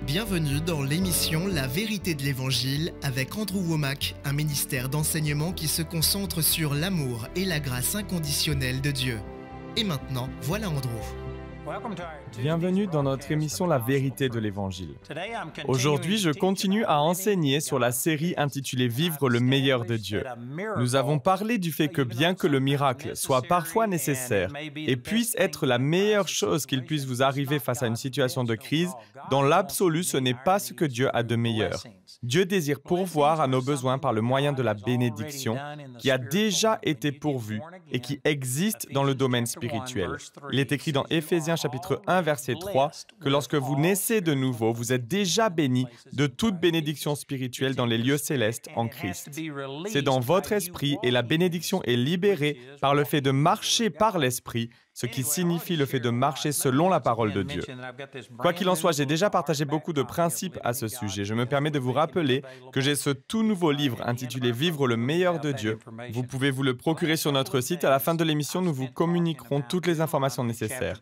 Bienvenue dans l'émission La vérité de l'Évangile avec Andrew Wommack, un ministère d'enseignement qui se concentre sur l'amour et la grâce inconditionnelle de Dieu. Et maintenant, voilà Andrew. Bienvenue dans notre émission La vérité de l'Évangile. Aujourd'hui, je continue à enseigner sur la série intitulée Vivre le meilleur de Dieu. Nous avons parlé du fait que bien que le miracle soit parfois nécessaire et puisse être la meilleure chose qu'il puisse vous arriver face à une situation de crise, dans l'absolu, ce n'est pas ce que Dieu a de meilleur. Dieu désire pourvoir à nos besoins par le moyen de la bénédiction qui a déjà été pourvue et qui existe dans le domaine spirituel. Il est écrit dans Éphésiens chapitre 1, verset 3, que lorsque vous naissez de nouveau, vous êtes déjà bénis de toute bénédiction spirituelle dans les lieux célestes en Christ. C'est dans votre esprit et la bénédiction est libérée par le fait de marcher par l'esprit, ce qui signifie le fait de marcher selon la parole de Dieu. Quoi qu'il en soit, j'ai déjà partagé beaucoup de principes à ce sujet. Je me permets de vous rappeler que j'ai ce tout nouveau livre intitulé « Vivre le meilleur de Dieu ». Vous pouvez vous le procurer sur notre site. À la fin de l'émission, nous vous communiquerons toutes les informations nécessaires.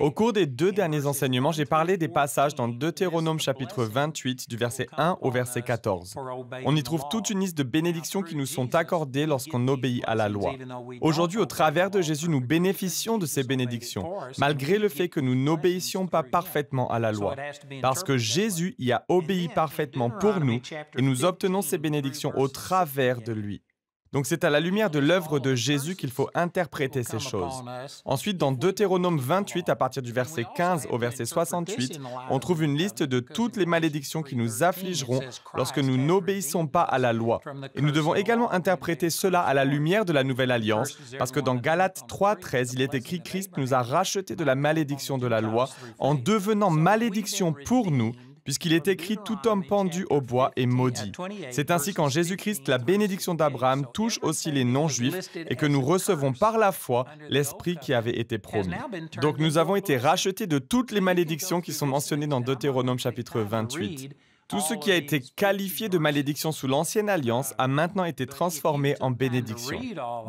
Au cours des 2 derniers enseignements, j'ai parlé des passages dans Deutéronome chapitre 28, du verset 1 au verset 14. On y trouve toute une liste de bénédictions qui nous sont accordées lorsqu'on obéit à la loi. Aujourd'hui, au travers de Jésus, nous bénéficions de ces bénédictions, malgré le fait que nous n'obéissions pas parfaitement à la loi. Parce que Jésus y a obéi parfaitement pour nous et nous obtenons ces bénédictions au travers de lui. Donc c'est à la lumière de l'œuvre de Jésus qu'il faut interpréter ces choses. Ensuite, dans Deutéronome 28, à partir du verset 15 au verset 68, on trouve une liste de toutes les malédictions qui nous affligeront lorsque nous n'obéissons pas à la loi. Et nous devons également interpréter cela à la lumière de la Nouvelle Alliance, parce que dans Galates 3:13, il est écrit « Christ nous a rachetés de la malédiction de la loi en devenant malédiction pour nous, puisqu'il est écrit « Tout homme pendu au bois est maudit ». C'est ainsi qu'en Jésus-Christ, la bénédiction d'Abraham touche aussi les non-juifs et que nous recevons par la foi l'Esprit qui avait été promis. Donc nous avons été rachetés de toutes les malédictions qui sont mentionnées dans Deutéronome chapitre 28. Tout ce qui a été qualifié de malédiction sous l'Ancienne Alliance a maintenant été transformé en bénédiction.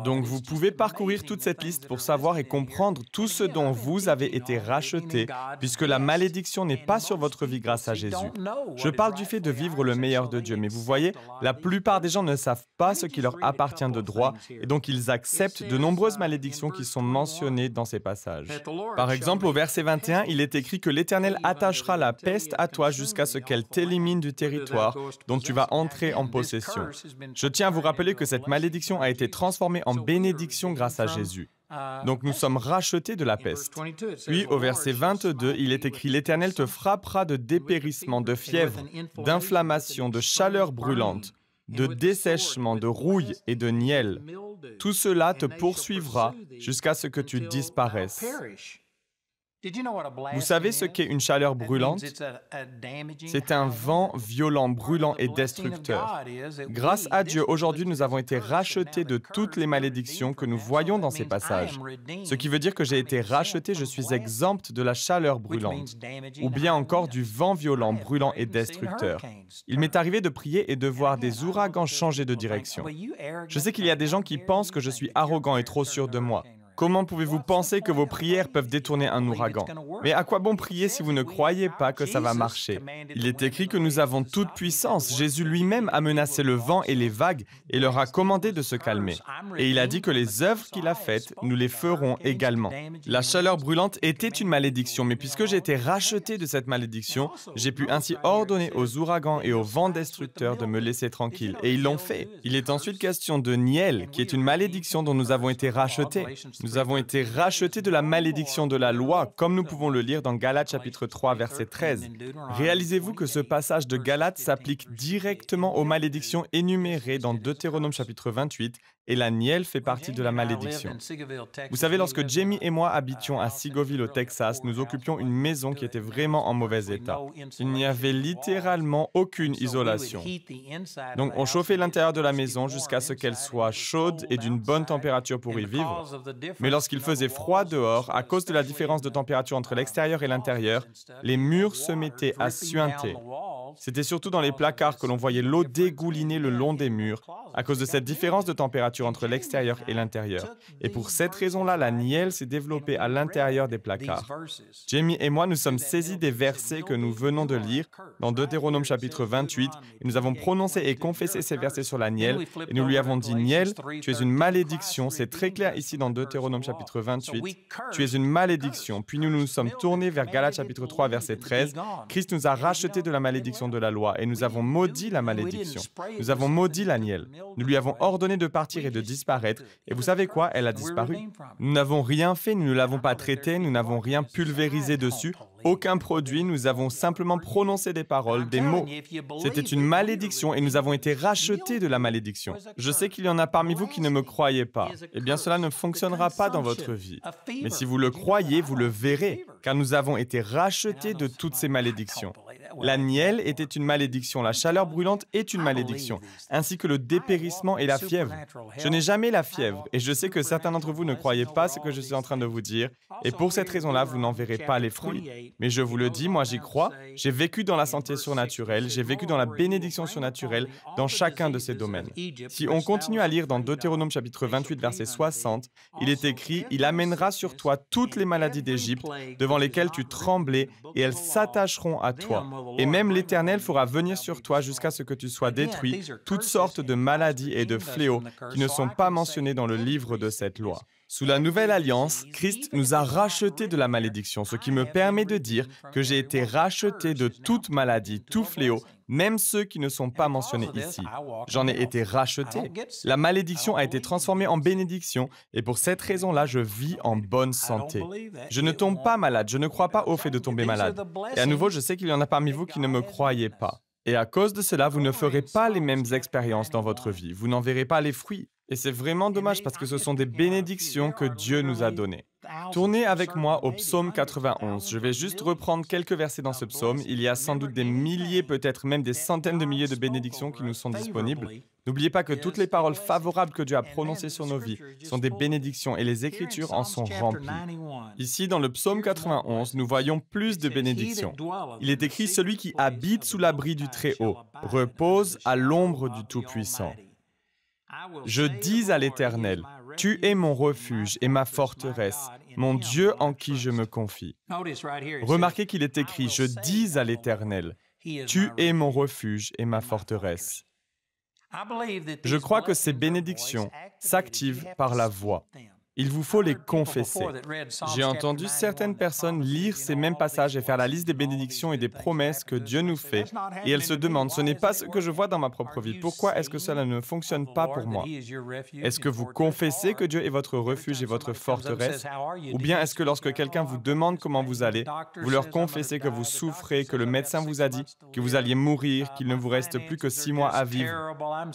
Donc vous pouvez parcourir toute cette liste pour savoir et comprendre tout ce dont vous avez été rachetés, puisque la malédiction n'est pas sur votre vie grâce à Jésus. Je parle du fait de vivre le meilleur de Dieu, mais vous voyez, la plupart des gens ne savent pas ce qui leur appartient de droit, et donc ils acceptent de nombreuses malédictions qui sont mentionnées dans ces passages. Par exemple, au verset 21, il est écrit que l'Éternel attachera la peste à toi jusqu'à ce qu'elle t'élimine du territoire dont tu vas entrer en possession. Je tiens à vous rappeler que cette malédiction a été transformée en bénédiction grâce à Jésus. Donc nous sommes rachetés de la peste. Puis au verset 22, il est écrit « L'Éternel te frappera de dépérissement, de fièvre, d'inflammation, de chaleur brûlante, de dessèchement, de rouille et de nielle. Tout cela te poursuivra jusqu'à ce que tu disparaisses. » Vous savez ce qu'est une chaleur brûlante? C'est un vent violent, brûlant et destructeur. Grâce à Dieu, aujourd'hui, nous avons été rachetés de toutes les malédictions que nous voyons dans ces passages. Ce qui veut dire que j'ai été racheté, je suis exempt de la chaleur brûlante, ou bien encore du vent violent, brûlant et destructeur. Il m'est arrivé de prier et de voir des ouragans changer de direction. Je sais qu'il y a des gens qui pensent que je suis arrogant et trop sûr de moi. Comment pouvez-vous penser que vos prières peuvent détourner un ouragan? Mais à quoi bon prier si vous ne croyez pas que ça va marcher? Il est écrit que nous avons toute puissance. Jésus lui-même a menacé le vent et les vagues et leur a commandé de se calmer. Et il a dit que les œuvres qu'il a faites, nous les ferons également. La chaleur brûlante était une malédiction, mais puisque j'ai été racheté de cette malédiction, j'ai pu ainsi ordonner aux ouragans et aux vents destructeurs de me laisser tranquille. Et ils l'ont fait. Il est ensuite question de niel, qui est une malédiction dont nous avons été rachetés. Nous avons été rachetés de la malédiction de la loi, comme nous pouvons le lire dans Galates chapitre 3, verset 13. Réalisez-vous que ce passage de Galates s'applique directement aux malédictions énumérées dans Deutéronome chapitre 28, et la nielle fait partie de la malédiction. Vous savez, lorsque Jamie et moi habitions à Seagoville, au Texas, nous occupions une maison qui était vraiment en mauvais état. Il n'y avait littéralement aucune isolation. Donc, on chauffait l'intérieur de la maison jusqu'à ce qu'elle soit chaude et d'une bonne température pour y vivre. Mais lorsqu'il faisait froid dehors, à cause de la différence de température entre l'extérieur et l'intérieur, les murs se mettaient à suinter. C'était surtout dans les placards que l'on voyait l'eau dégouliner le long des murs, à cause de cette différence de température entre l'extérieur et l'intérieur. Et pour cette raison-là, la nielle s'est développée à l'intérieur des placards. Jamie et moi nous sommes saisis des versets que nous venons de lire dans Deutéronome chapitre 28, et nous avons prononcé et confessé ces versets sur la nielle, et nous lui avons dit, Niel, tu es une malédiction. C'est très clair ici dans Deutéronome chapitre 28. Tu es une malédiction. Puis nous nous sommes tournés vers Galates chapitre 3, verset 13. Christ nous a rachetés de la malédiction de la loi et nous avons maudit la malédiction. Nous avons maudit la nielle. Nous lui avons ordonné de partir et de disparaître. Et vous savez quoi? Elle a disparu. Nous n'avons rien fait, nous ne l'avons pas traité, nous n'avons rien pulvérisé dessus. Aucun produit, nous avons simplement prononcé des paroles, des mots. C'était une malédiction et nous avons été rachetés de la malédiction. Je sais qu'il y en a parmi vous qui ne me croyez pas. Eh bien, cela ne fonctionnera pas dans votre vie. Mais si vous le croyez, vous le verrez, car nous avons été rachetés de toutes ces malédictions. La nielle était une malédiction, la chaleur brûlante est une malédiction, ainsi que le dépérissement et la fièvre. Je n'ai jamais la fièvre, et je sais que certains d'entre vous ne croyez pas ce que je suis en train de vous dire, et pour cette raison-là, vous n'en verrez pas les fruits. Mais je vous le dis, moi j'y crois, j'ai vécu dans la santé surnaturelle, j'ai vécu dans la bénédiction surnaturelle dans chacun de ces domaines. Si on continue à lire dans Deutéronome chapitre 28, verset 60, il est écrit « Il amènera sur toi toutes les maladies d'Égypte, devant lesquelles tu tremblais, et elles s'attacheront à toi. Et même l'Éternel fera venir sur toi jusqu'à ce que tu sois détruit, toutes sortes de maladies et de fléaux qui ne sont pas mentionnés dans le livre de cette loi. » Sous la Nouvelle Alliance, Christ nous a rachetés de la malédiction, ce qui me permet de dire que j'ai été racheté de toute maladie, tout fléau, même ceux qui ne sont pas mentionnés ici. J'en ai été racheté. La malédiction a été transformée en bénédiction et pour cette raison-là, je vis en bonne santé. Je ne tombe pas malade, je ne crois pas au fait de tomber malade. Et à nouveau, je sais qu'il y en a parmi vous qui ne me croyez pas. Et à cause de cela, vous ne ferez pas les mêmes expériences dans votre vie. Vous n'en verrez pas les fruits. Et c'est vraiment dommage parce que ce sont des bénédictions que Dieu nous a données. Tournez avec moi au psaume 91. Je vais juste reprendre quelques versets dans ce psaume. Il y a sans doute des milliers, peut-être même des centaines de milliers de bénédictions qui nous sont disponibles. N'oubliez pas que toutes les paroles favorables que Dieu a prononcées sur nos vies sont des bénédictions et les Écritures en sont remplies. Ici, dans le psaume 91, nous voyons plus de bénédictions. Il est écrit « Celui qui habite sous l'abri du Très-Haut repose à l'ombre du Tout-Puissant. » Je dis à l'Éternel, « Tu es mon refuge et ma forteresse, mon Dieu en qui je me confie. » Remarquez qu'il est écrit, « Je dis à l'Éternel, tu es mon refuge et ma forteresse. » Je crois que ces bénédictions s'activent par la voix. Il vous faut les confesser. J'ai entendu certaines personnes lire ces mêmes passages et faire la liste des bénédictions et des promesses que Dieu nous fait, et elles se demandent, ce n'est pas ce que je vois dans ma propre vie, pourquoi est-ce que cela ne fonctionne pas pour moi? Est-ce que vous confessez que Dieu est votre refuge et votre forteresse? Ou bien est-ce que lorsque quelqu'un vous demande comment vous allez, vous leur confessez que vous souffrez, que le médecin vous a dit que vous alliez mourir, qu'il ne vous reste plus que 6 mois à vivre?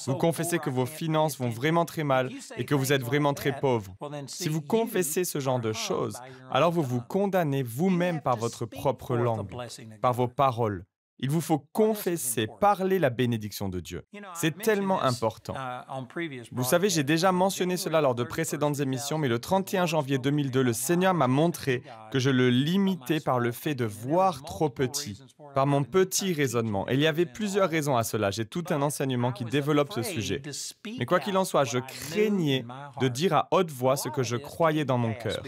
Vous confessez que vos finances vont vraiment très mal et que vous êtes vraiment très pauvre. Si vous confessez ce genre de choses, alors vous vous condamnez vous-même par votre propre langue, par vos paroles. Il vous faut confesser, parler la bénédiction de Dieu. C'est tellement important. Vous savez, j'ai déjà mentionné cela lors de précédentes émissions, mais le 31 janvier 2002, le Seigneur m'a montré que je le limitais par le fait de voir trop petit, par mon petit raisonnement. Et il y avait plusieurs raisons à cela. J'ai tout un enseignement qui développe ce sujet. Mais quoi qu'il en soit, je craignais de dire à haute voix ce que je croyais dans mon cœur.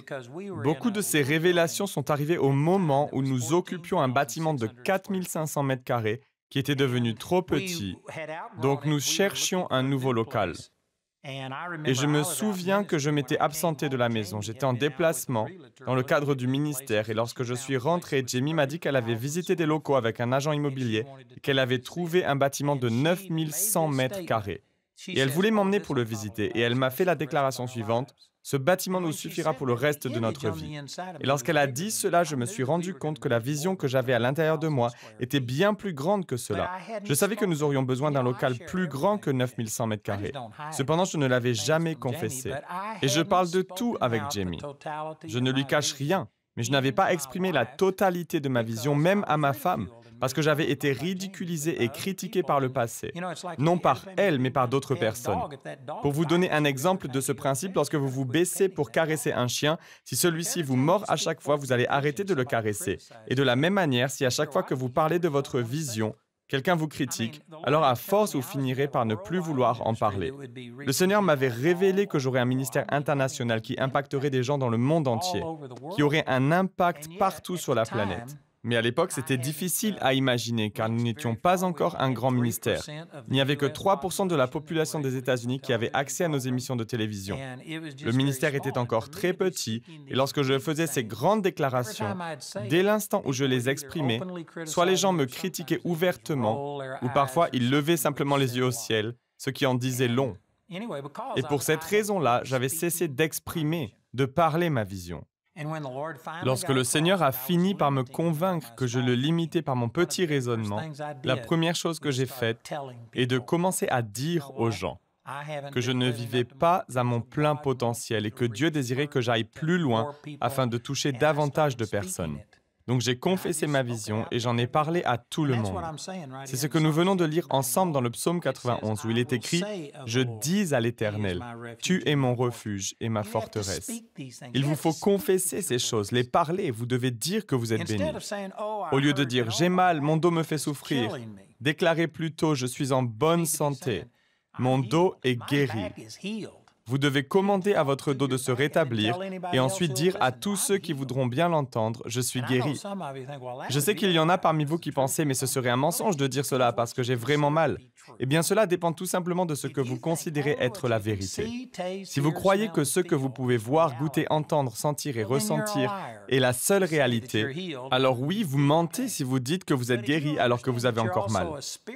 Beaucoup de ces révélations sont arrivées au moment où nous occupions un bâtiment de 4500 mètres carrés qui était devenu trop petit, donc nous cherchions un nouveau local. Et je me souviens que je m'étais absenté de la maison. J'étais en déplacement dans le cadre du ministère et lorsque je suis rentré, Jamie m'a dit qu'elle avait visité des locaux avec un agent immobilier et qu'elle avait trouvé un bâtiment de 9100 mètres carrés. Et elle voulait m'emmener pour le visiter et elle m'a fait la déclaration suivante. Ce bâtiment nous suffira pour le reste de notre vie. Et lorsqu'elle a dit cela, je me suis rendu compte que la vision que j'avais à l'intérieur de moi était bien plus grande que cela. Je savais que nous aurions besoin d'un local plus grand que 9100 mètres carrés. Cependant, je ne l'avais jamais confessé. Et je parle de tout avec Jamie. Je ne lui cache rien, mais je n'avais pas exprimé la totalité de ma vision, même à ma femme, parce que j'avais été ridiculisé et critiqué par le passé. Non par elle, mais par d'autres personnes. Pour vous donner un exemple de ce principe, lorsque vous vous baissez pour caresser un chien, si celui-ci vous mord à chaque fois, vous allez arrêter de le caresser. Et de la même manière, si à chaque fois que vous parlez de votre vision, quelqu'un vous critique, alors à force, vous finirez par ne plus vouloir en parler. Le Seigneur m'avait révélé que j'aurais un ministère international qui impacterait des gens dans le monde entier, qui aurait un impact partout sur la planète. Mais à l'époque, c'était difficile à imaginer car nous n'étions pas encore un grand ministère. Il n'y avait que 3% de la population des États-Unis qui avait accès à nos émissions de télévision. Le ministère était encore très petit et lorsque je faisais ces grandes déclarations, dès l'instant où je les exprimais, soit les gens me critiquaient ouvertement ou parfois ils levaient simplement les yeux au ciel, ce qui en disait long. Et pour cette raison-là, j'avais cessé d'exprimer, de parler ma vision. Lorsque le Seigneur a fini par me convaincre que je le limitais par mon petit raisonnement, la première chose que j'ai faite est de commencer à dire aux gens que je ne vivais pas à mon plein potentiel et que Dieu désirait que j'aille plus loin afin de toucher davantage de personnes. Donc j'ai confessé ma vision et j'en ai parlé à tout le monde. C'est ce que nous venons de lire ensemble dans le psaume 91 où il est écrit « Je dis à l'Éternel, tu es mon refuge et ma forteresse ». Il vous faut confesser ces choses, les parler, vous devez dire que vous êtes béni. Au lieu de dire « J'ai mal, mon dos me fait souffrir », déclarez plutôt « Je suis en bonne santé, mon dos est guéri ». Vous devez commander à votre dos de se rétablir et ensuite dire à tous ceux qui voudront bien l'entendre, « Je suis guéri ». Je sais qu'il y en a parmi vous qui pensez, mais ce serait un mensonge de dire cela parce que j'ai vraiment mal. Eh bien, cela dépend tout simplement de ce que vous considérez être la vérité. Si vous croyez que ce que vous pouvez voir, goûter, entendre, sentir et ressentir est la seule réalité, alors oui, vous mentez si vous dites que vous êtes guéri alors que vous avez encore mal.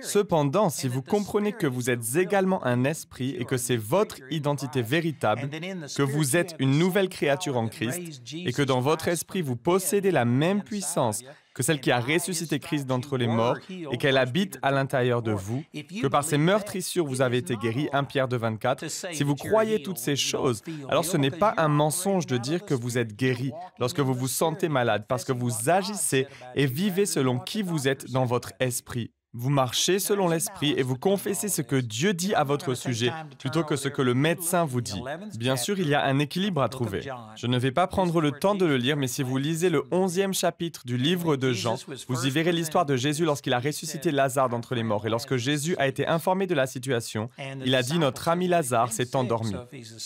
Cependant, si vous comprenez que vous êtes également un esprit et que c'est votre identité véritable, que vous êtes une nouvelle créature en Christ et que dans votre esprit, vous possédez la même puissance que celle qui a ressuscité Christ d'entre les morts et qu'elle habite à l'intérieur de vous, que par ses meurtrissures vous avez été guéris, 1 Pierre 2,24. Si vous croyez toutes ces choses, alors ce n'est pas un mensonge de dire que vous êtes guéri lorsque vous vous sentez malade, parce que vous agissez et vivez selon qui vous êtes dans votre esprit. Vous marchez selon l'Esprit et vous confessez ce que Dieu dit à votre sujet plutôt que ce que le médecin vous dit. Bien sûr, il y a un équilibre à trouver. Je ne vais pas prendre le temps de le lire, mais si vous lisez le 11e chapitre du livre de Jean, vous y verrez l'histoire de Jésus lorsqu'il a ressuscité Lazare d'entre les morts. Et lorsque Jésus a été informé de la situation, il a dit « Notre ami Lazare s'est endormi ».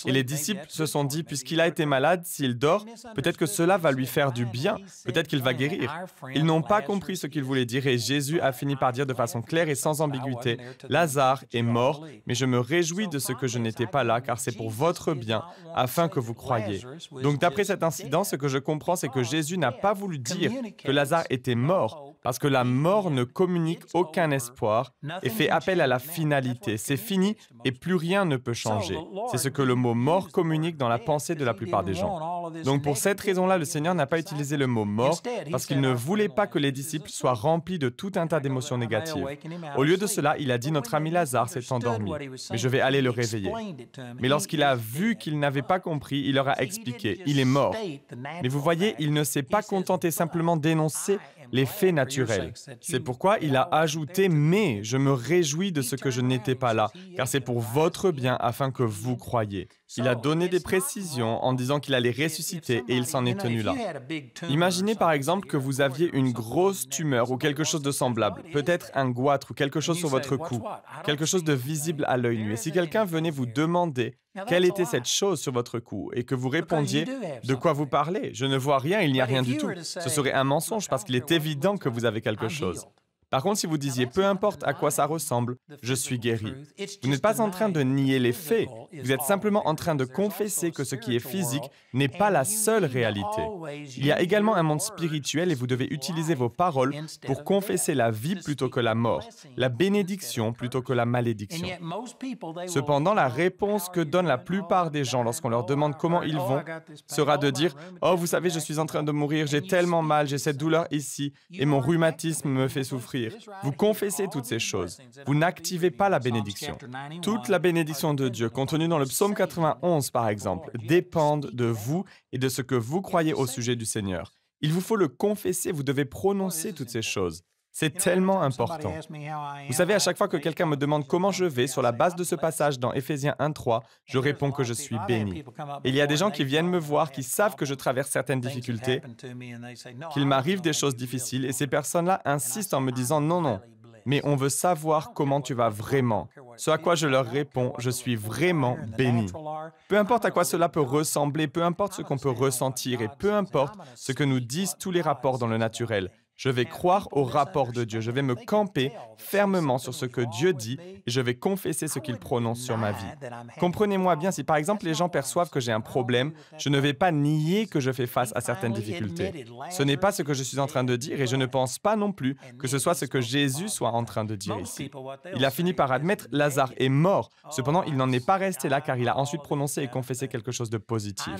Et les disciples se sont dit « Puisqu'il a été malade, s'il dort, peut-être que cela va lui faire du bien, peut-être qu'il va guérir ». Ils n'ont pas compris ce qu'il voulait dire et Jésus a fini par dire de façon claire et sans ambiguïté, « Lazare est mort, mais je me réjouis de ce que je n'étais pas là, car c'est pour votre bien, afin que vous croyiez. » Donc d'après cet incident, ce que je comprends, c'est que Jésus n'a pas voulu dire que Lazare était mort, parce que la mort ne communique aucun espoir et fait appel à la finalité. C'est fini et plus rien ne peut changer. C'est ce que le mot « mort » communique dans la pensée de la plupart des gens. Donc pour cette raison-là, le Seigneur n'a pas utilisé le mot « mort » parce qu'il ne voulait pas que les disciples soient remplis de tout un tas d'émotions négatives. Au lieu de cela, il a dit « Notre ami Lazare s'est endormi, mais je vais aller le réveiller. » Mais lorsqu'il a vu qu'ils n'avaient pas compris, il leur a expliqué « Il est mort. » Mais vous voyez, il ne s'est pas contenté simplement d'énoncer les faits naturels. C'est pourquoi il a ajouté « Mais je me réjouis de ce que je n'étais pas là, car c'est pour votre bien afin que vous croyiez. » Il a donné des précisions en disant qu'il allait ressusciter et il s'en est tenu là. Imaginez par exemple que vous aviez une grosse tumeur ou quelque chose de semblable, peut-être un goitre ou quelque chose sur votre cou, quelque chose de visible à l'œil nu. Et si quelqu'un venait vous demander quelle était cette chose sur votre cou et que vous répondiez « De quoi vous parlez? Je ne vois rien, il n'y a rien du tout », ce serait un mensonge parce qu'il est évident que vous avez quelque chose. Par contre, si vous disiez « peu importe à quoi ça ressemble, je suis guéri », vous n'êtes pas en train de nier les faits, vous êtes simplement en train de confesser que ce qui est physique n'est pas la seule réalité. Il y a également un monde spirituel et vous devez utiliser vos paroles pour confesser la vie plutôt que la mort, la bénédiction plutôt que la malédiction. Cependant, la réponse que donnent la plupart des gens lorsqu'on leur demande comment ils vont sera de dire « Oh, vous savez, je suis en train de mourir, j'ai tellement mal, j'ai cette douleur ici et mon rhumatisme me fait souffrir. » Vous confessez toutes ces choses. Vous n'activez pas la bénédiction. Toute la bénédiction de Dieu, contenue dans le psaume 91 par exemple, dépendent de vous et de ce que vous croyez au sujet du Seigneur. Il vous faut le confesser, vous devez prononcer toutes ces choses. C'est tellement important. Vous savez, à chaque fois que quelqu'un me demande comment je vais, sur la base de ce passage dans Éphésiens 1:3, je réponds que je suis béni. Et il y a des gens qui viennent me voir, qui savent que je traverse certaines difficultés, qu'il m'arrive des choses difficiles, et ces personnes-là insistent en me disant « Non, non, mais on veut savoir comment tu vas vraiment. Ce à quoi je leur réponds, je suis vraiment béni. Peu importe à quoi cela peut ressembler, peu importe ce qu'on peut ressentir et peu importe ce que nous disent tous les rapports dans le naturel. Je vais croire au rapport de Dieu. Je vais me camper fermement sur ce que Dieu dit et je vais confesser ce qu'il prononce sur ma vie. Comprenez-moi bien, si par exemple les gens perçoivent que j'ai un problème, je ne vais pas nier que je fais face à certaines difficultés. Ce n'est pas ce que je suis en train de dire et je ne pense pas non plus que ce soit ce que Jésus soit en train de dire ici. Il a fini par admettre Lazare est mort. Cependant, il n'en est pas resté là car il a ensuite prononcé et confessé quelque chose de positif.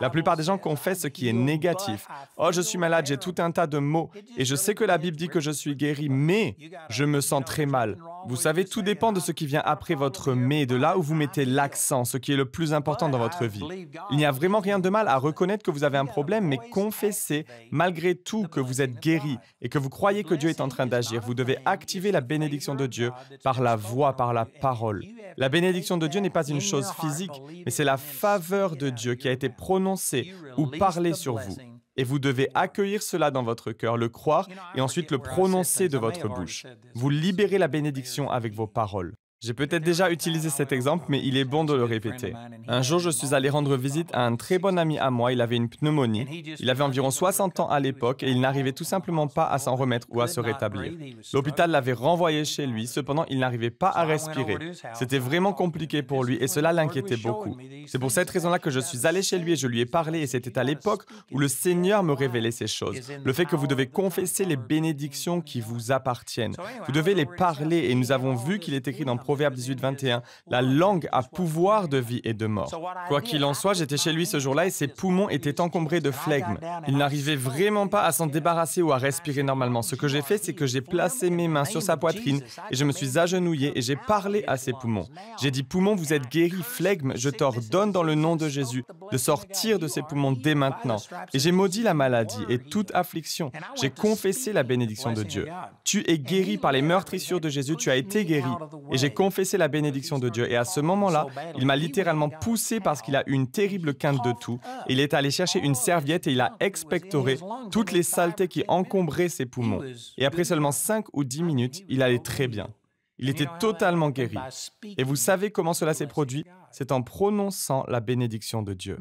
La plupart des gens confessent ce qui est négatif. « Oh, je suis malade, j'ai tout un tas de maux. » Et je sais que la Bible dit que je suis guéri, mais je me sens très mal. Vous savez, tout dépend de ce qui vient après votre « mais », de là où vous mettez l'accent, ce qui est le plus important dans votre vie. Il n'y a vraiment rien de mal à reconnaître que vous avez un problème, mais confessez malgré tout que vous êtes guéri et que vous croyez que Dieu est en train d'agir. Vous devez activer la bénédiction de Dieu par la voix, par la parole. La bénédiction de Dieu n'est pas une chose physique, mais c'est la faveur de Dieu qui a été prononcée ou parlée sur vous. Et vous devez accueillir cela dans votre cœur, le croire et ensuite le prononcer de votre bouche. Vous libérez la bénédiction avec vos paroles. J'ai peut-être déjà utilisé cet exemple, mais il est bon de le répéter. Un jour, je suis allé rendre visite à un très bon ami à moi. Il avait une pneumonie. Il avait environ 60 ans à l'époque et il n'arrivait tout simplement pas à s'en remettre ou à se rétablir. L'hôpital l'avait renvoyé chez lui. Cependant, il n'arrivait pas à respirer. C'était vraiment compliqué pour lui et cela l'inquiétait beaucoup. C'est pour cette raison-là que je suis allé chez lui et je lui ai parlé et c'était à l'époque où le Seigneur me révélait ces choses. Le fait que vous devez confesser les bénédictions qui vous appartiennent. Vous devez les parler et nous avons vu qu'il est écrit dans Proverbe 18, 21, « La langue a pouvoir de vie et de mort. » Quoi qu'il en soit, j'étais chez lui ce jour-là et ses poumons étaient encombrés de flegme. Il n'arrivait vraiment pas à s'en débarrasser ou à respirer normalement. Ce que j'ai fait, c'est que j'ai placé mes mains sur sa poitrine et je me suis agenouillé et j'ai parlé à ses poumons. J'ai dit, « Poumons, vous êtes guéris, flegme, je t'ordonne dans le nom de Jésus de sortir de ces poumons dès maintenant. » Et j'ai maudit la maladie et toute affliction. J'ai confessé la bénédiction de Dieu. Tu es guéri par les meurtrissures de Jésus, tu as été guéri. Et j'ai confessé la bénédiction de Dieu. Et à ce moment-là, il m'a littéralement poussé parce qu'il a eu une terrible quinte de toux. Il est allé chercher une serviette et il a expectoré toutes les saletés qui encombraient ses poumons. Et après seulement 5 ou 10 minutes, il allait très bien. Il était totalement guéri. Et vous savez comment cela s'est produit? C'est en prononçant la bénédiction de Dieu.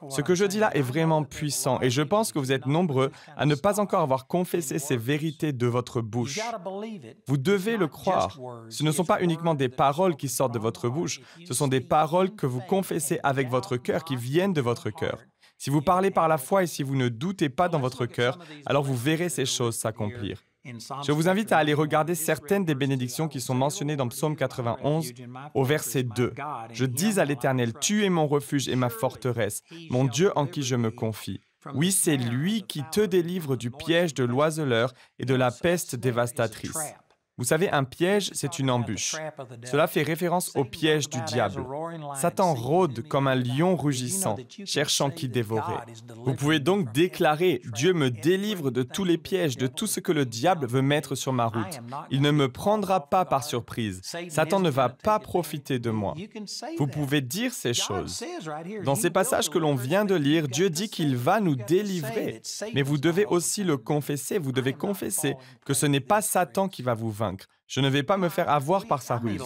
Ce que je dis là est vraiment puissant et je pense que vous êtes nombreux à ne pas encore avoir confessé ces vérités de votre bouche. Vous devez le croire. Ce ne sont pas uniquement des paroles qui sortent de votre bouche, ce sont des paroles que vous confessez avec votre cœur, qui viennent de votre cœur. Si vous parlez par la foi et si vous ne doutez pas dans votre cœur, alors vous verrez ces choses s'accomplir. Je vous invite à aller regarder certaines des bénédictions qui sont mentionnées dans Psaume 91 au verset 2. « Je dis à l'Éternel, tu es mon refuge et ma forteresse, mon Dieu en qui je me confie. Oui, c'est lui qui te délivre du piège de l'oiseleur et de la peste dévastatrice. » Vous savez, un piège, c'est une embûche. Cela fait référence au piège du diable. Satan rôde comme un lion rugissant, cherchant qui dévorer. Vous pouvez donc déclarer « Dieu me délivre de tous les pièges, de tout ce que le diable veut mettre sur ma route. Il ne me prendra pas par surprise. Satan ne va pas profiter de moi. » Vous pouvez dire ces choses. Dans ces passages que l'on vient de lire, Dieu dit qu'il va nous délivrer. Mais vous devez aussi le confesser. Vous devez confesser que ce n'est pas Satan qui va vous vaincre. Je ne vais pas me faire avoir par sa ruse.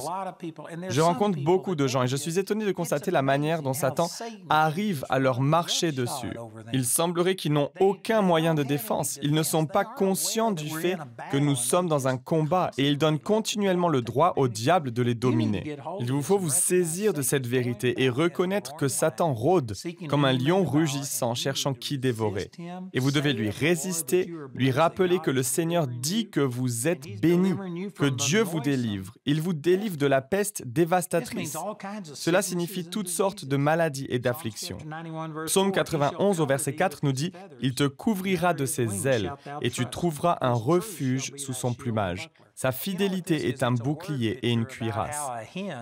Je rencontre beaucoup de gens et je suis étonné de constater la manière dont Satan arrive à leur marcher dessus. Il semblerait qu'ils n'ont aucun moyen de défense. Ils ne sont pas conscients du fait que nous sommes dans un combat et ils donnent continuellement le droit au diable de les dominer. Il vous faut vous saisir de cette vérité et reconnaître que Satan rôde comme un lion rugissant, cherchant qui dévorer. Et vous devez lui résister, lui rappeler que le Seigneur dit que vous êtes bénis, que Dieu vous délivre. Il vous délivre de la peste dévastatrice. Cela signifie toutes sortes de maladies et d'afflictions. Psaume 91 au verset 4 nous dit « Il te couvrira de ses ailes et tu trouveras un refuge sous son plumage. Sa fidélité est un bouclier et une cuirasse. »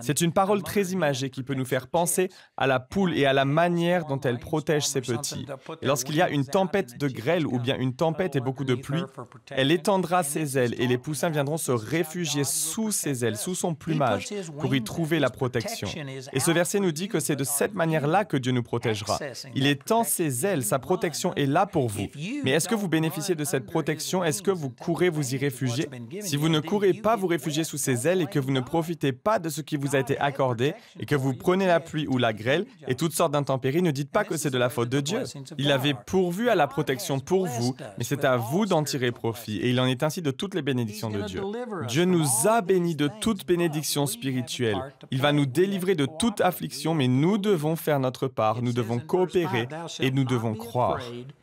C'est une parole très imagée qui peut nous faire penser à la poule et à la manière dont elle protège ses petits. Et lorsqu'il y a une tempête de grêle ou bien une tempête et beaucoup de pluie, elle étendra ses ailes et les poussins viendront se réfugier sous ses ailes, sous son plumage, pour y trouver la protection. Et ce verset nous dit que c'est de cette manière-là que Dieu nous protégera. Il étend ses ailes, sa protection est là pour vous. Mais est-ce que vous bénéficiez de cette protection? Est-ce que vous courez vous y réfugier? Si vous ne courez pas vous réfugier sous ses ailes et que vous ne profitez pas de ce qui vous a été accordé et que vous prenez la pluie ou la grêle et toutes sortes d'intempéries, ne dites pas que c'est de la faute de Dieu. Il avait pourvu à la protection pour vous, mais c'est à vous d'en tirer profit. Et il en est ainsi de toutes les bénédictions de Dieu. Dieu nous a bénis de toute bénédiction spirituelle. Il va nous délivrer de toute affliction, mais nous devons faire notre part, nous devons coopérer et nous devons croire.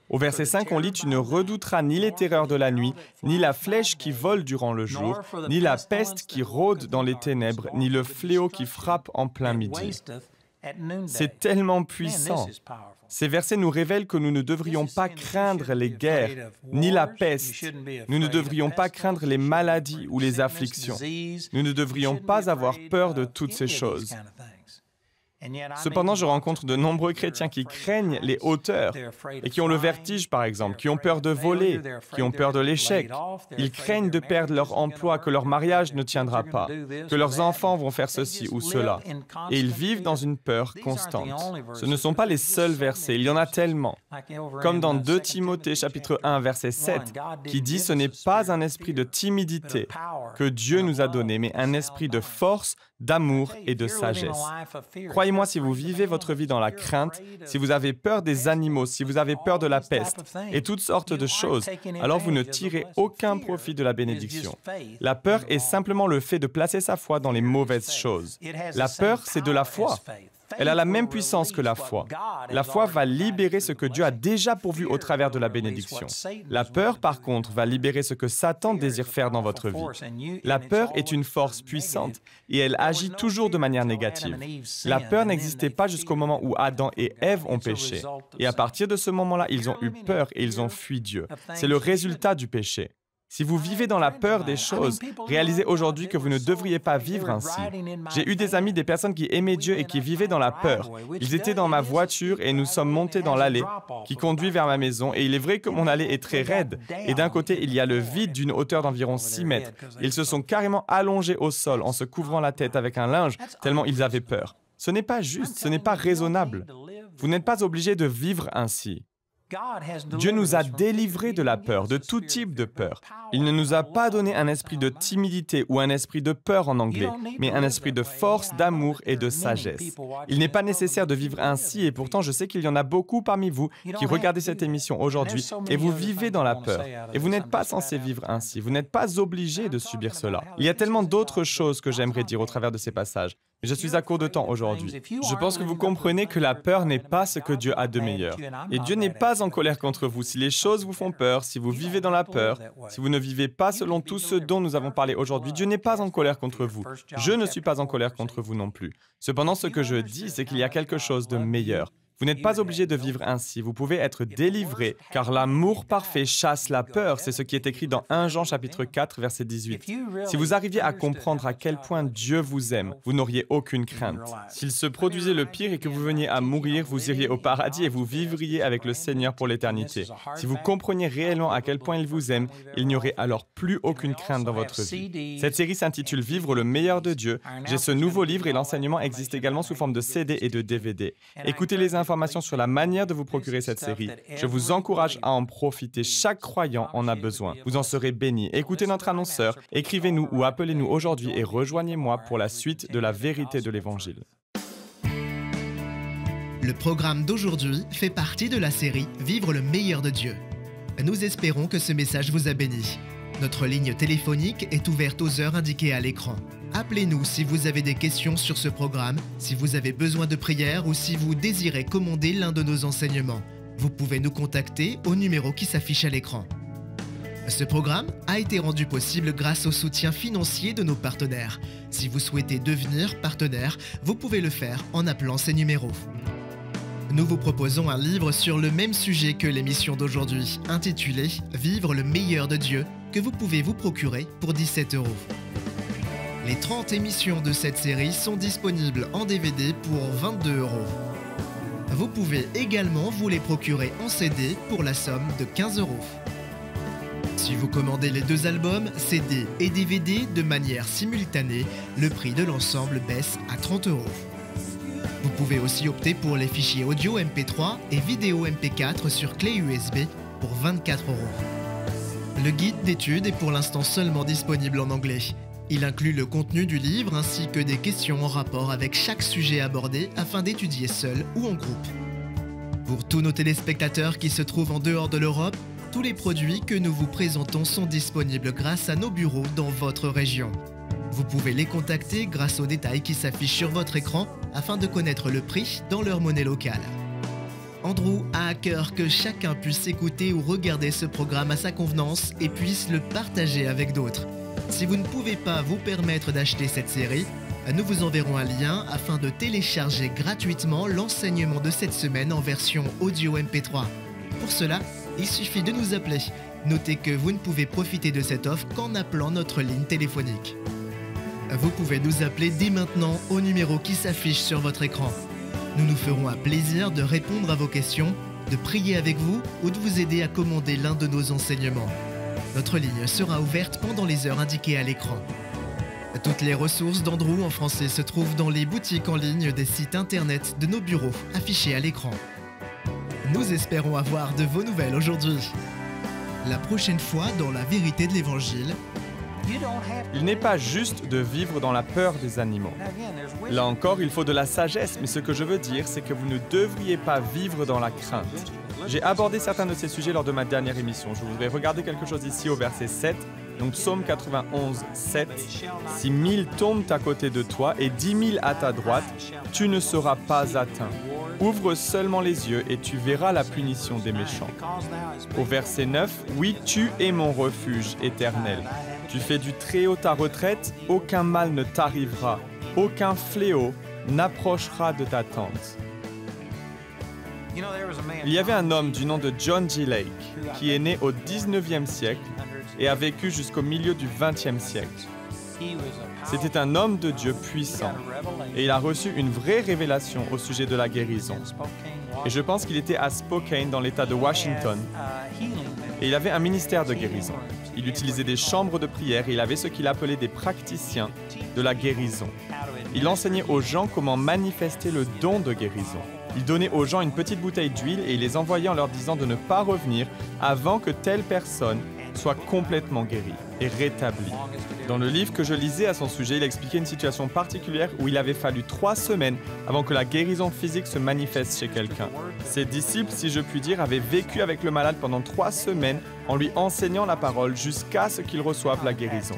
Au verset 5, on lit « Tu ne redouteras ni les terreurs de la nuit, ni la flèche qui vole durant le jour, ni la peste qui rôde dans les ténèbres, ni le fléau qui frappe en plein midi. » C'est tellement puissant. Ces versets nous révèlent que nous ne devrions pas craindre les guerres, ni la peste. Nous ne devrions pas craindre les maladies ou les afflictions. Nous ne devrions pas avoir peur de toutes ces choses. Cependant, je rencontre de nombreux chrétiens qui craignent les hauteurs et qui ont le vertige, par exemple, qui ont peur de voler, qui ont peur de l'échec. Ils craignent de perdre leur emploi, que leur mariage ne tiendra pas, que leurs enfants vont faire ceci ou cela. Et ils vivent dans une peur constante. Ce ne sont pas les seuls versets, il y en a tellement. Comme dans 2 Timothée, chapitre 1, verset 7, qui dit « Ce n'est pas un esprit de timidité que Dieu nous a donné, mais un esprit de force, d'amour et de sagesse. » Croyez-moi, si vous vivez votre vie dans la crainte, si vous avez peur des animaux, si vous avez peur de la peste et toutes sortes de choses, alors vous ne tirez aucun profit de la bénédiction. La peur est simplement le fait de placer sa foi dans les mauvaises choses. La peur, c'est de la foi. Elle a la même puissance que la foi. La foi va libérer ce que Dieu a déjà pourvu au travers de la bénédiction. La peur, par contre, va libérer ce que Satan désire faire dans votre vie. La peur est une force puissante et elle agit toujours de manière négative. La peur n'existait pas jusqu'au moment où Adam et Ève ont péché. Et à partir de ce moment-là, ils ont eu peur et ils ont fui Dieu. C'est le résultat du péché. Si vous vivez dans la peur des choses, réalisez aujourd'hui que vous ne devriez pas vivre ainsi. J'ai eu des amis, des personnes qui aimaient Dieu et qui vivaient dans la peur. Ils étaient dans ma voiture et nous sommes montés dans l'allée qui conduit vers ma maison. Et il est vrai que mon allée est très raide. Et d'un côté, il y a le vide d'une hauteur d'environ 6 mètres. Ils se sont carrément allongés au sol en se couvrant la tête avec un linge, tellement ils avaient peur. Ce n'est pas juste, ce n'est pas raisonnable. Vous n'êtes pas obligé de vivre ainsi. Dieu nous a délivrés de la peur, de tout type de peur. Il ne nous a pas donné un esprit de timidité ou un esprit de peur en anglais, mais un esprit de force, d'amour et de sagesse. Il n'est pas nécessaire de vivre ainsi et pourtant je sais qu'il y en a beaucoup parmi vous qui regardez cette émission aujourd'hui et vous vivez dans la peur. Et vous n'êtes pas censé vivre ainsi, vous n'êtes pas obligé de subir cela. Il y a tellement d'autres choses que j'aimerais dire au travers de ces passages. Je suis à court de temps aujourd'hui. Je pense que vous comprenez que la peur n'est pas ce que Dieu a de meilleur. Et Dieu n'est pas en colère contre vous. Si les choses vous font peur, si vous vivez dans la peur, si vous ne vivez pas selon tout ce dont nous avons parlé aujourd'hui, Dieu n'est pas en colère contre vous. Je ne suis pas en colère contre vous non plus. Cependant, ce que je dis, c'est qu'il y a quelque chose de meilleur. Vous n'êtes pas obligé de vivre ainsi, vous pouvez être délivré, car l'amour parfait chasse la peur, c'est ce qui est écrit dans 1 Jean chapitre 4, verset 18. Si vous arriviez à comprendre à quel point Dieu vous aime, vous n'auriez aucune crainte. S'il se produisait le pire et que vous veniez à mourir, vous iriez au paradis et vous vivriez avec le Seigneur pour l'éternité. Si vous compreniez réellement à quel point il vous aime, il n'y aurait alors plus aucune crainte dans votre vie. Cette série s'intitule « Vivre le meilleur de Dieu ». J'ai ce nouveau livre et l'enseignement existe également sous forme de CD et de DVD. Écoutez les informations sur la manière de vous procurer cette série. Je vous encourage à en profiter. Chaque croyant en a besoin. Vous en serez bénis. Écoutez notre annonceur, écrivez-nous ou appelez-nous aujourd'hui et rejoignez-moi pour la suite de la vérité de l'Évangile. Le programme d'aujourd'hui fait partie de la série « Vivre le meilleur de Dieu ». Nous espérons que ce message vous a béni. Notre ligne téléphonique est ouverte aux heures indiquées à l'écran. Appelez-nous si vous avez des questions sur ce programme, si vous avez besoin de prière ou si vous désirez commander l'un de nos enseignements. Vous pouvez nous contacter au numéro qui s'affiche à l'écran. Ce programme a été rendu possible grâce au soutien financier de nos partenaires. Si vous souhaitez devenir partenaire, vous pouvez le faire en appelant ces numéros. Nous vous proposons un livre sur le même sujet que l'émission d'aujourd'hui, intitulé « Vivre le meilleur de Dieu » que vous pouvez vous procurer pour 17 €. Les 30 émissions de cette série sont disponibles en DVD pour 22 €. Vous pouvez également vous les procurer en CD pour la somme de 15 €. Si vous commandez les 2 albums, CD et DVD de manière simultanée, le prix de l'ensemble baisse à 30 €. Vous pouvez aussi opter pour les fichiers audio MP3 et vidéo MP4 sur clé USB pour 24 €. Le guide d'études est pour l'instant seulement disponible en anglais. Il inclut le contenu du livre ainsi que des questions en rapport avec chaque sujet abordé afin d'étudier seul ou en groupe. Pour tous nos téléspectateurs qui se trouvent en dehors de l'Europe, tous les produits que nous vous présentons sont disponibles grâce à nos bureaux dans votre région. Vous pouvez les contacter grâce aux détails qui s'affichent sur votre écran afin de connaître le prix dans leur monnaie locale. Andrew a à cœur que chacun puisse écouter ou regarder ce programme à sa convenance et puisse le partager avec d'autres. Si vous ne pouvez pas vous permettre d'acheter cette série, nous vous enverrons un lien afin de télécharger gratuitement l'enseignement de cette semaine en version audio MP3. Pour cela, il suffit de nous appeler. Notez que vous ne pouvez profiter de cette offre qu'en appelant notre ligne téléphonique. Vous pouvez nous appeler dès maintenant au numéro qui s'affiche sur votre écran. Nous nous ferons un plaisir de répondre à vos questions, de prier avec vous ou de vous aider à commander l'un de nos enseignements. Notre ligne sera ouverte pendant les heures indiquées à l'écran. Toutes les ressources d'Andrew en français se trouvent dans les boutiques en ligne des sites internet de nos bureaux affichés à l'écran. Nous espérons avoir de vos nouvelles aujourd'hui. La prochaine fois dans la vérité de l'Évangile, il n'est pas juste de vivre dans la peur des animaux. Là encore, il faut de la sagesse, mais ce que je veux dire, c'est que vous ne devriez pas vivre dans la crainte. J'ai abordé certains de ces sujets lors de ma dernière émission. Je voudrais regarder quelque chose ici au verset 7. Donc Psaume 91, 7. « Si 1000 tombent à côté de toi et 10 000 à ta droite, tu ne seras pas atteint. Ouvre seulement les yeux et tu verras la punition des méchants. » Au verset 9, « Oui, tu es mon refuge éternel. Tu fais du Très-Haut ta retraite, aucun mal ne t'arrivera, aucun fléau n'approchera de ta tente. » Il y avait un homme du nom de John G. Lake qui est né au 19e siècle et a vécu jusqu'au milieu du 20e siècle. C'était un homme de Dieu puissant et il a reçu une vraie révélation au sujet de la guérison. Et je pense qu'il était à Spokane dans l'État de Washington et il avait un ministère de guérison. Il utilisait des chambres de prière et il avait ce qu'il appelait des praticiens de la guérison. Il enseignait aux gens comment manifester le don de guérison. Il donnait aux gens une petite bouteille d'huile et il les envoyait en leur disant de ne pas revenir avant que telle personne soit complètement guérie et rétablie. Dans le livre que je lisais à son sujet, il expliquait une situation particulière où il avait fallu 3 semaines avant que la guérison physique se manifeste chez quelqu'un. Ses disciples, si je puis dire, avaient vécu avec le malade pendant 3 semaines en lui enseignant la parole jusqu'à ce qu'il reçoive la guérison.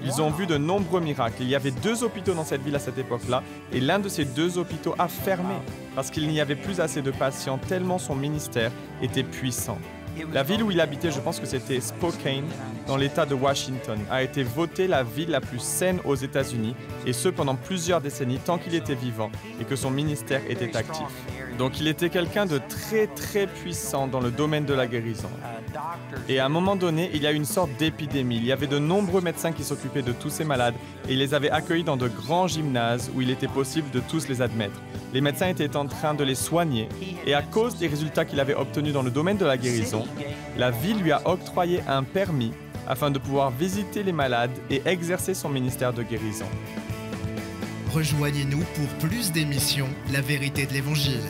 Ils ont vu de nombreux miracles. Il y avait 2 hôpitaux dans cette ville à cette époque-là et l'un de ces 2 hôpitaux a fermé parce qu'il n'y avait plus assez de patients tellement son ministère était puissant. La ville où il habitait, je pense que c'était Spokane, dans l'État de Washington, a été votée la ville la plus saine aux États-Unis, et ce pendant plusieurs décennies tant qu'il était vivant et que son ministère était actif. Donc il était quelqu'un de très puissant dans le domaine de la guérison. Et à un moment donné, il y a eu une sorte d'épidémie. Il y avait de nombreux médecins qui s'occupaient de tous ces malades et il les avait accueillis dans de grands gymnases où il était possible de tous les admettre. Les médecins étaient en train de les soigner et à cause des résultats qu'il avait obtenus dans le domaine de la guérison, la ville lui a octroyé un permis afin de pouvoir visiter les malades et exercer son ministère de guérison. Rejoignez-nous pour plus d'émissions La vérité de l'Évangile.